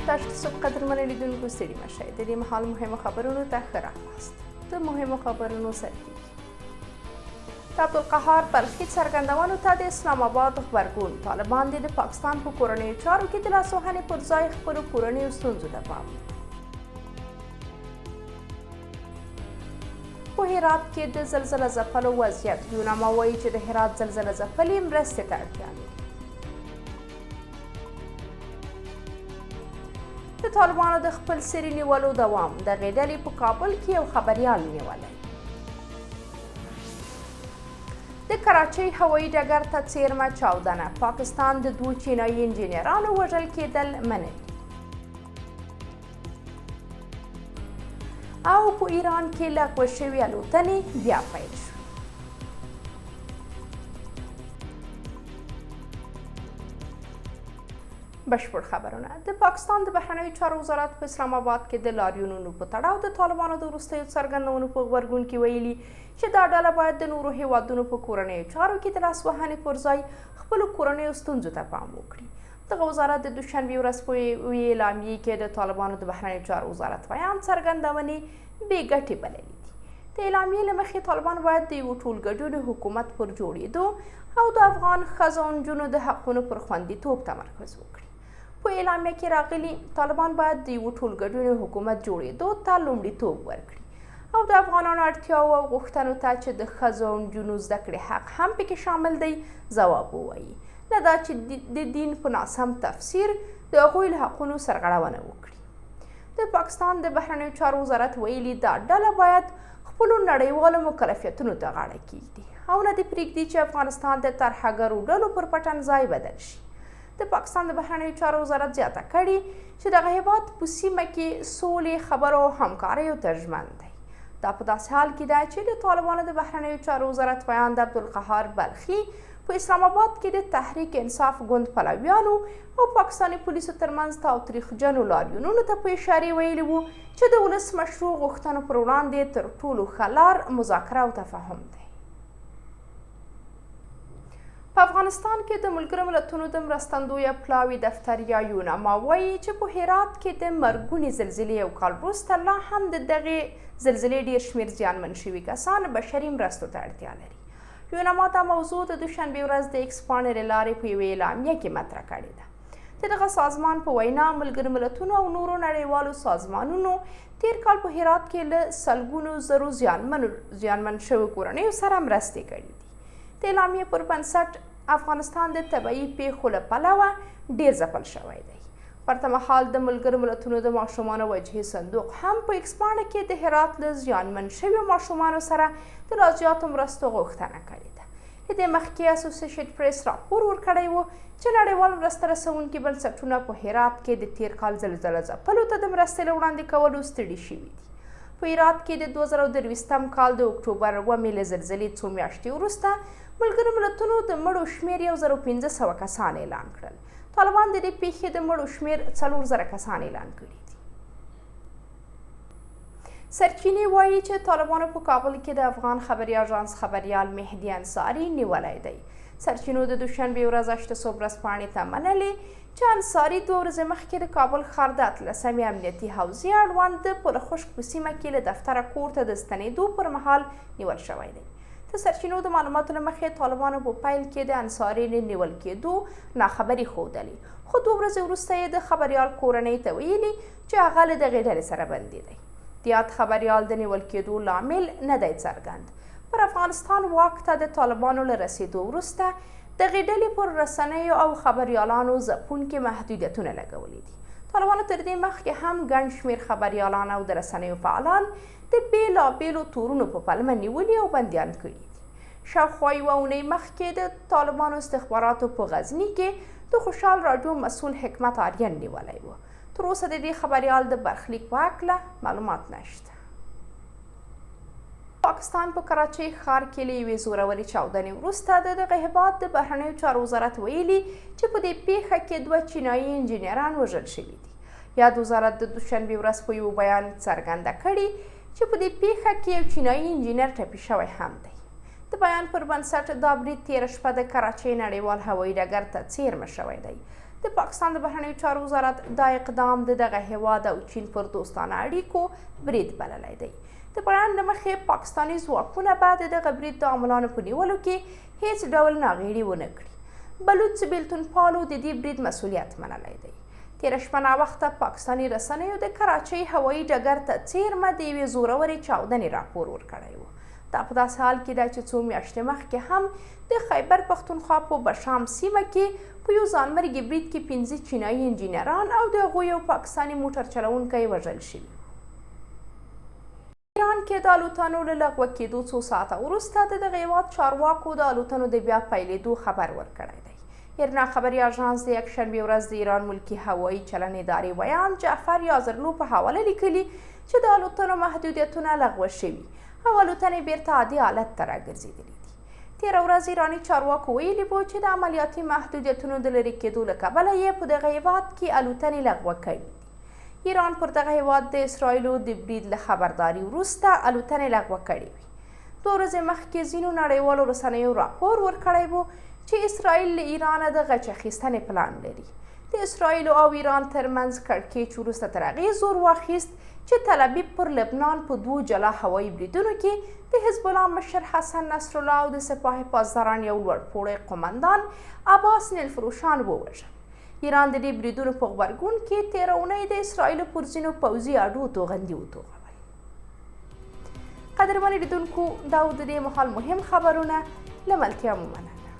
تاسو قدرمن لیدونکو ستړي مشئ د دې مهال مهمو خبرونو ته ښه راغلاست. د مهمو خبرونو سرټکي د عبدالقهار بلخي څرګندونو ته د اسلام آباد غبرګون طالبان د پاکستان په کورنیو چارو کې د لاسوهنې پر ځای خپلو کورنیو ستونزو ته پام. په هرات کې د زلزله ځپلو وضعیت یوناما وایي چې د هرات زلزله ځپلې مرستې ته اړتیا لري. د طالبانو د خپل سري نیولو دوام دغې ډلې په کابل کې یو خبریال نیولی. د کراچۍ هوایي ډګر ته څیرمه چاودنه پاکستان د 2 چینایي انجینرانو وژل کېدل منلي. او په ایران کې لغوه شوې الوتنې بیا پیل شو. بشپړ خبرونه. د پاکستان د بهرنیو چارو وزارت په اسلام آباد کې د لاریونونو په تړاو د طالبانو د وروستیو څرګندونو په غبرګون کې ویلي چې دا ډله باید د نورو هیوادونو په کورنیو چارو کې د لاسوهنې پر ځای خپلو کورنیو ستونزو ته پام وکړي. دغه وزارت د دوشنبې ورځ په یوې اعلامیې کې د طالبانو د بهرنیو چارو وزارت بیان څرګندونې بې ګټې بللي دي. د اعلامیې له مخې طالبان باید د یو ټولګډون حکومت پر جوړېدو او د افغان ښځو او نجونو د حقونو پر خوندیتوب تمرکز وکړي. په اعلامیه کې راغلي طالبان باید د یو ټولګډون حکومت جوړېدو ته لومړیتوب ورکړي او د افغانانو اړتیاو او غوښتنو ته چې د ښځو او نجونو زده کړې حق هم پکې شامل دی ځواب ووایي، نه دا چې د دین په ناسم تفسیر د هغوی له حقونو سرغړونه وکړي. د پاکستان د بهرنیو چارو وزارت ویلي دا ډله باید خپلو نړیوالو مکلفیتونو ته غاړه کیږدي او نه دې پرېږدي چې افغانستان د ترهګرو ډلو پر پټن ځای بدل شي. د پاکستان د بهرنیو چارو وزارت زیاته کړي چې دغه هیواد په سیمه کې سولې، خبرو او همکاریو ته ژمن دی. دا په داسې حال کې ده چې د طالبانو د بهرنیو چارو وزارت بیان د عبدالقهار بلخي په اسلام آباد کې د تحریک انصاف ګوند پلویانو او پاکستاني پولیسو ترمنځ تاوتریخجنو لاریونونو ته په اشارې ویلي وو چې د ولس مشروع غوښتنو پر وړاندې تر ټولو ښه لار مذاکره او تفاهم دی. په افغانستان کې د ملګرو ملتونو د مرستندویه پلاوي دفتر یا یوناما وایي چې په هرات کې د مرګونې زلزلې یو کال وروسته لا هم د دغې زلزلې ډیر شمېر زیانمن شوي کسان بشري مرستو ته اړتیا لري. یوناما دا موضوع د دوشنبې ورځ د ایکس پاڼې له لارې په یوې اعلامیه کې مطرح کړې ده. د دغه سازمان په وینا ملګرو ملتونو او نورو نړیوالو سازمانونو تیر کال په هرات کې له سلګونو زرو زیانمن شوو کورنیو سره مرستې کړي دي. د اعلامیې پر بنسټ افغانستان د طبعي پیښو له پلوه ډیر ځپل شوی دی. پرته مهال د ملګرو ملتونو د ماشومانو وجهي صندوق هم په ایکس پاڼه کې د هرات له زیانمن شویو ماشومانو سره د لا زیاتو مرستو غوښتنه کړې ده. د دې مخکې اسوسییشن پریس راپور ورکړی و چې نړیوال مرسته رسوونکي بنسټونه په هرات کې د تیر کال زلزله ځپلو ته د مرستې له وړاندې کولو ستړي شوي دي. په هرات کې د 2023 کال د اکتوبر 1 له زلزلې څو میاشتې وروسته ملګرو ملتونو د مړو شمېر 1500 کسان اعلان کړل. طالبان د دې پیښې د مړو شمېر 4000 کسان اعلان کړي دي. سرچینې وایي چې طالبانو په کابل کې د افغان خبري اژانس خبریال مهدي انصاري نیولی دی. سرچینو د دوشنبې ورځ 8 ورځپاڼې ته منلې چې انصاري 2 ورځې مخکې د کابل ښار د 18 امنیتي حوزې اړوند د پل خشک په سیمه کې له دفتره کور ته د ستنېدو پر مهال نیول شوی دی. د سرچینو د معلوماتو له مخې طالبانو په پیل کې د انصاري نیول کېدو ناخبري ښودلې، خو 2 ورځې وروسته یې د خبریال کورنۍ ته ویلي چې هغه له دغې ډلې سره بندي دی. د یاد خبریال د نیول کېدو لامل نه دی څرګند. پر افغانستان واک ته د طالبانو له رسېدو وروسته دغې ډلې پر رسنیو او خبریالانو ځپونکي محدودیتونه لګولي دي. طالبانو تر دې مخکې هم ګڼ شمېر خبریالان او د رسنیو فعالان د بېلابېلو تورونو په پلمه نیولي او بندیان کړي دي. شاوخوا یوه اونۍ مخکې د طالبانو استخباراتو په غزني کې د خوشحال راډیو مسؤل حکمت آریان نیولی و. تر اوسه د دې خبریال د برخلیک په هکله معلومات نشته. پاکستان په کراچۍ ښار کې له یوې زورورې چاودنې وروسته د دغه هېواد د بهرنیو چارو وزارت ویلي چې په دې پیښه کې 2 چینایي انجینران وژل شوي دي. یاد وزارت د دوشنبې ورځ په یو بیان څرګنده کړي چې په دې پیښه کې یو چینایي انجینر ټپي شوی هم دی. د بیان پر بنسټ دا برید تېره شپه د کراچۍ نړیوال هوایي ډګر ته څیرمه شوی دی. د پاکستان د بهرنیو چارو وزارت دا اقدام د دغه هیواد او چین پر دوستانه اړیکو برید بللی دی. د بیان له مخې پاکستاني ځواکونه به د دغه برید د عاملانو په نیولو کې هیڅ ډول ناغېړي ونه کړي. بلوڅ بیلتون پالو د دې برید مسؤلیت منلی دی. تېره شپه ناوخته پاکستاني رسنیو د کراچۍ هوایي ډګر ته څیرمه د یوې زورورې چاودنې راپور ورکړی و. دا په داسې حال کې ده چې څو میاشتې مخکې هم د خیبر پښتونخوا په بشام سیمه کې په یو ځانمرګي برید کې 15 چینایي انجینران او د هغوی یو پاکستاني موټر چلوونکی وژل شوي. ایران کې د الوتنو له لغوه کېدو څو ساعته وروسته د دغه هېواد چارواکو د الوتنو د بیا پیلېدو خبر ورکړی دی. ایرنا خبري اژانس د یکشنبې ورځ د ایران ملکي هوایي چلن ادارې ویان جعفر یازرلو په حواله لیکلي چې د الوتنو محدودیتونه لغوه شوي او الوتنې بیرته عادي حالت ته راګرځېدلي دي. تېره ورځ ایراني چارواکو ویلي وو چې د عملیاتي محدودیتونو د لرې کېدو له کبله یې په دغه هېواد کې الوتنې لغوه کړي دي. ایران پر دغه هېواد د اسرائیلو د برید له خبرداري وروسته الوتنې لغوه کړې وي. 2 ورځې مخکې ځینو نړیوالو رسنیو راپور ورکړی و چې اسرائیل له ایرانه د غچ اخیستنې پلان لري. د اسرائیلو او ایران ترمنځ کړکېچ وروسته تر هغې زور واخیست چې تل ابیب پر لبنان په 2 جلا هوایي بریدونو کې د حزب الله مشر حسن نصرالله او د سپاه پاسداران یو لوړپوړی قومندان عباس نیلفروشان ووژل. ایران د دې بریدونو په غبرګون کې تېره اونۍ د اسرائیلو پر ځینو پوځي اډو توغندي وتوغول. قدرمنو لیدونکو دا و د دې مهال مهم خبرونه. له ملتیا مو مننه.